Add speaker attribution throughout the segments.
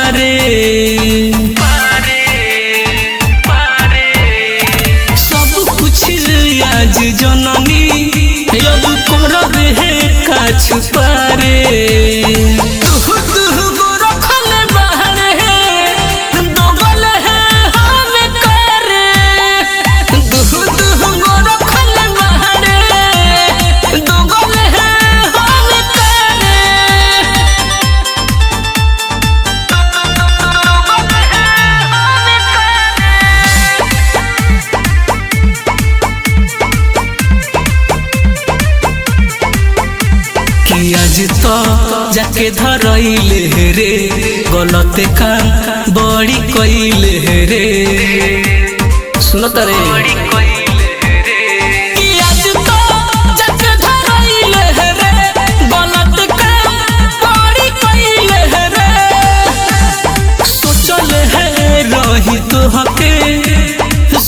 Speaker 1: पारे सब कुछ आज जननी अब करब है काछ पारे आज तो जाके धरइले रे गलत काम बड़ी कइले रे सुनत रे आज तो जाके धरइले रे गलत काम बड़ी कइले रे सोचल है रही तो हके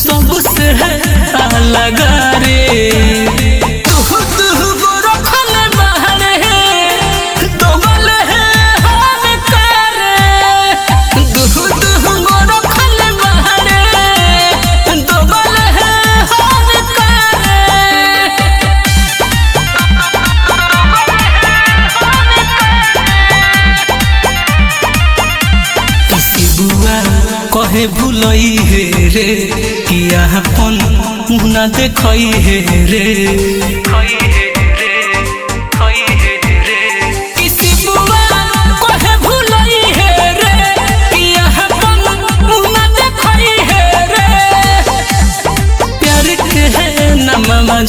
Speaker 1: सबसे है अलग रे कहे भूलई हे रे किया अपन मुना देखई हे रे किसी बुआ कहे भूलई हे रे किया अपन मुना देखई हे रे प्यार के है ना मामा